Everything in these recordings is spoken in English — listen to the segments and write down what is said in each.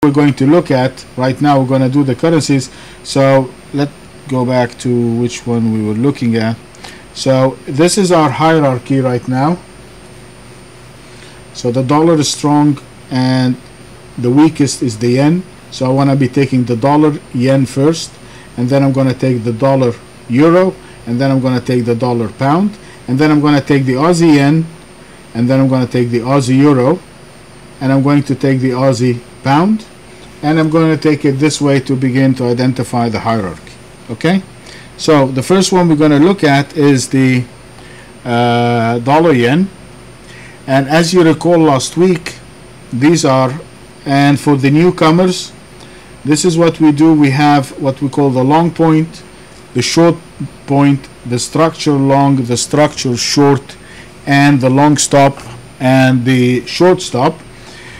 we're going to look at right now. We're going to do the currencies. So let's go back to which one we were looking at. So this is our hierarchy right now. So the dollar is strong and the weakest is the yen. So I want to be taking the dollar yen first, and then I'm going to take the dollar euro, and then I'm going to take the dollar pound, and then I'm going to take the Aussie yen, and then I'm going to take the Aussie euro, and I'm going to take the Aussie pound, and I'm going to take it this way to begin to identify the hierarchy. Okay, so the first one we're going to look at is the dollar yen, and as you recall last week, these are, and for the newcomers, this is what we do. We have what we call the long point, the short point, the structure long, the structure short, and the long stop and the short stop.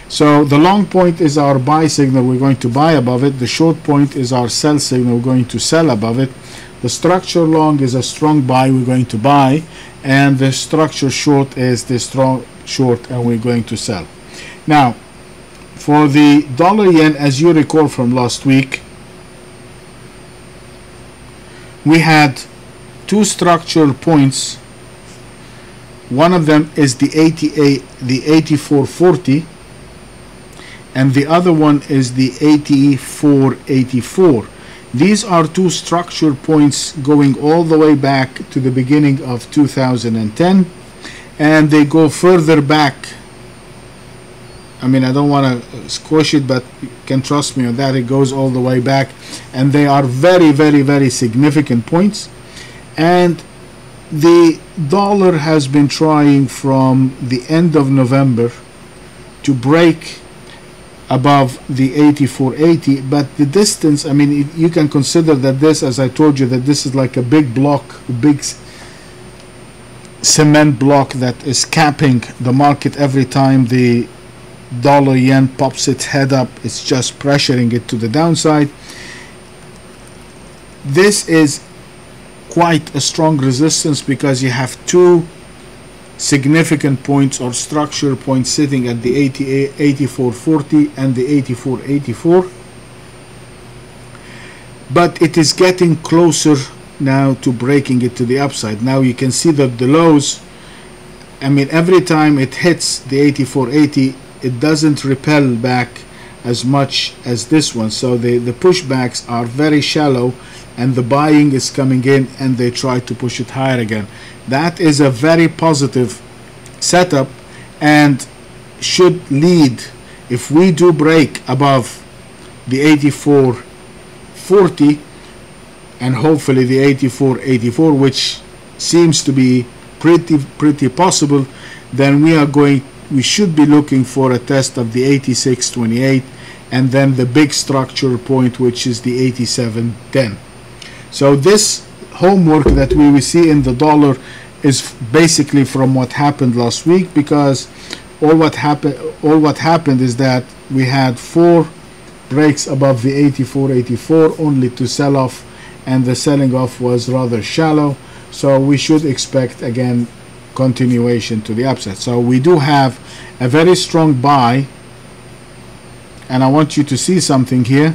So the long point is our buy signal, we're going to buy above it. The short point is our sell signal, we're going to sell above it. The structure long is a strong buy, we're going to buy, and the structure short is the strong short, and we're going to sell. Now for the dollar yen, as you recall from last week, we had two structural points. One of them is the 84.40, and the other one is the 84.84. These are two structure points going all the way back to the beginning of 2010, and they go further back. I mean, I don't want to squish it, but you can trust me on that. It goes all the way back, and they are very, very, very significant points. And the dollar has been trying from the end of November to break above the 84.80, but the distance, I mean, you can consider that this, as I told you, that this is like a big block, a big cement block that is capping the market every time the dollar yen pops its head up. It's just pressuring it to the downside. This is quite a strong resistance because you have two significant points or structure points sitting at the 84.40 and the 84.84, but it is getting closer now to breaking it to the upside. Now you can see that the lows, I mean, every time it hits the 84.80, it doesn't repel back as much as this one. So the pushbacks are very shallow, and the buying is coming in, and they try to push it higher again. That is a very positive setup and should lead, if we do break above the 84.40 and hopefully the 84.84, which seems to be pretty possible, then we should be looking for a test of the 86.28 and then the big structure point, which is the 87.10. So this homework that we will see in the dollar is basically from what happened last week, because all what happened is that we had 4 breaks above the 84.84 only to sell off, and the selling off was rather shallow. So we should expect again continuation to the upside. So we do have a very strong buy, and I want you to see something here.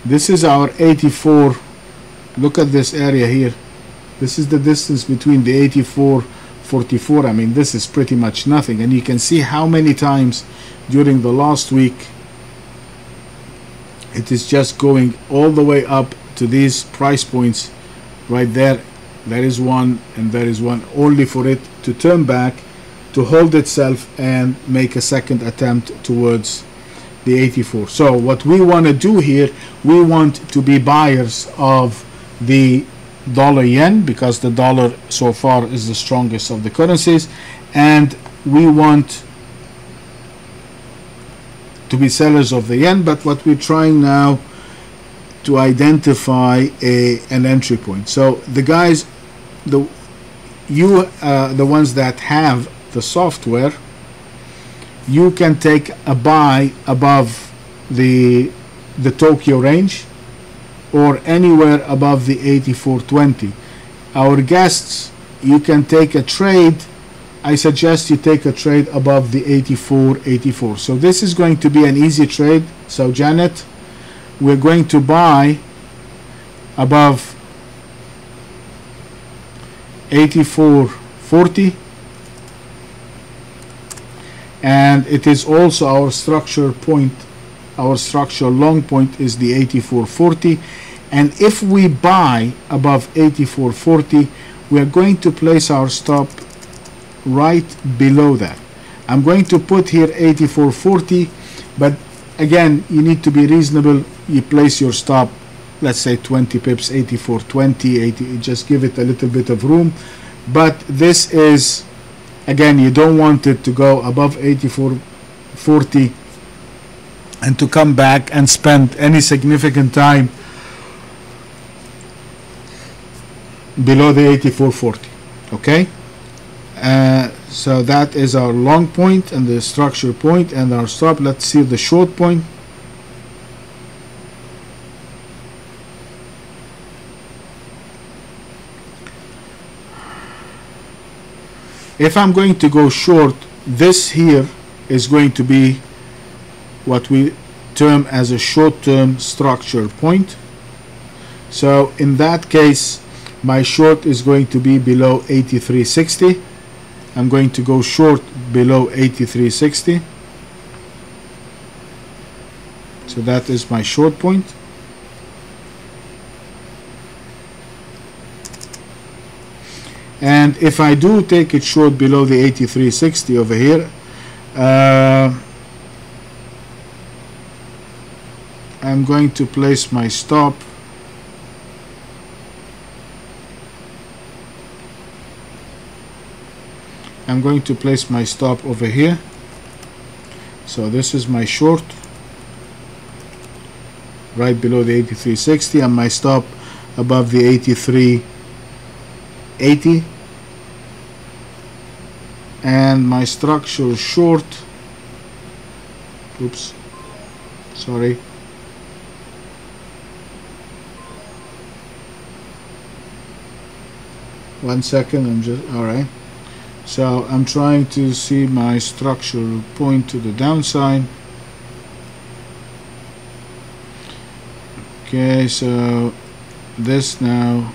This is our 84. Look at this area here. This is the distance between the 84.44. I mean, this is pretty much nothing, and you can see how many times during the last week it is just going all the way up to these price points right there. There is one and there is one, only for it to turn back, to hold itself and make a second attempt towards the 84. So what we want to do here, we want to be buyers of the dollar yen, because the dollar so far is the strongest of the currencies, and we want to be sellers of the yen. But what we're trying now to identify an entry point. So the guys, the ones that have the software, you can take a buy above the Tokyo range or anywhere above the 84.20. Our guests, you can take a trade I suggest you take a trade above the 84.84. So this is going to be an easy trade. So Janet, we're going to buy above 84.40, and it is also our structure point. Our structural long point is the 84.40, and if we buy above 84.40, we are going to place our stop right below that. I'm going to put here 84.40, but again, you need to be reasonable. You place your stop, let's say 20 pips, 84.20, 80, just give it a little bit of room. But this is, again, you don't want it to go above 84.40 and to come back and spend any significant time below the 84.40. Okay, so that is our long point and the structure point and our stop. Let's see the short point. If I'm going to go short, this here is going to be what we term as a short-term structure point. So in that case, my short is going to be below 83.60. I'm going to go short below 83.60. So that is my short point. And if I do take it short below the 83.60 over here, I'm going to place my stop over here. So this is my short right below the 83.60 and my stop above the 83.80, and my structure short, oops, sorry, one second, I'm just, alright, so I'm trying to see my structural point to the downside. Okay, so this now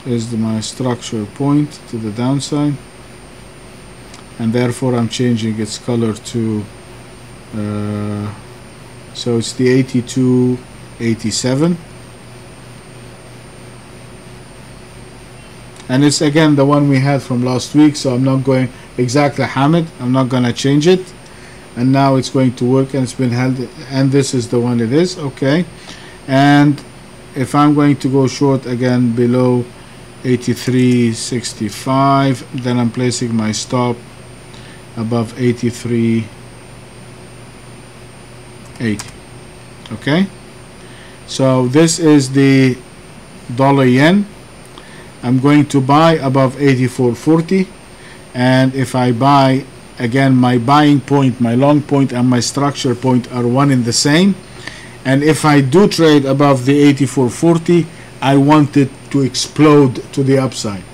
is my structure point to the downside, and therefore I'm changing its color to so it's the 82.87, and it's again the one we had from last week, so I'm not going exactly Hamid, I'm not gonna change it, and now it's going to work and it's been held, and this is the one it is. Okay, and if I'm going to go short again below 83.65, then I'm placing my stop above 83.80. Okay, so this is the dollar yen. I'm going to buy above 84.40, and if I buy, again, my buying point, my long point and my structure point are one and the same, and if I do trade above the 84.40, I want it to explode to the upside.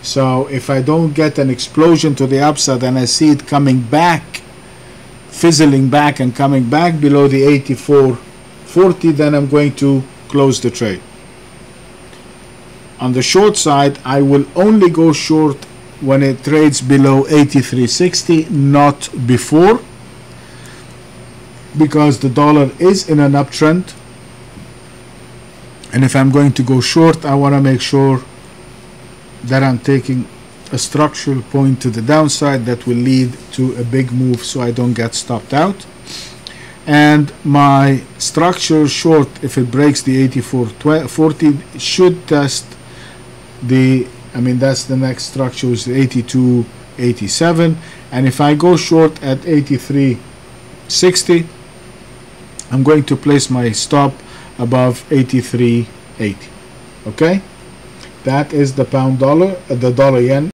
So if I don't get an explosion to the upside and I see it coming back, fizzling back and coming back below the 84.40, then I'm going to close the trade. On the short side, I will only go short when it trades below 83.60, not before, because the dollar is in an uptrend. And if I'm going to go short, I want to make sure that I'm taking a structural point to the downside that will lead to a big move so I don't get stopped out. And my structure short, if it breaks the 84.40, should test the, I mean, that's the next structure, is 82.87. And if I go short at 83.60, I'm going to place my stop above 83.80. Okay, that is the pound dollar, the dollar yen.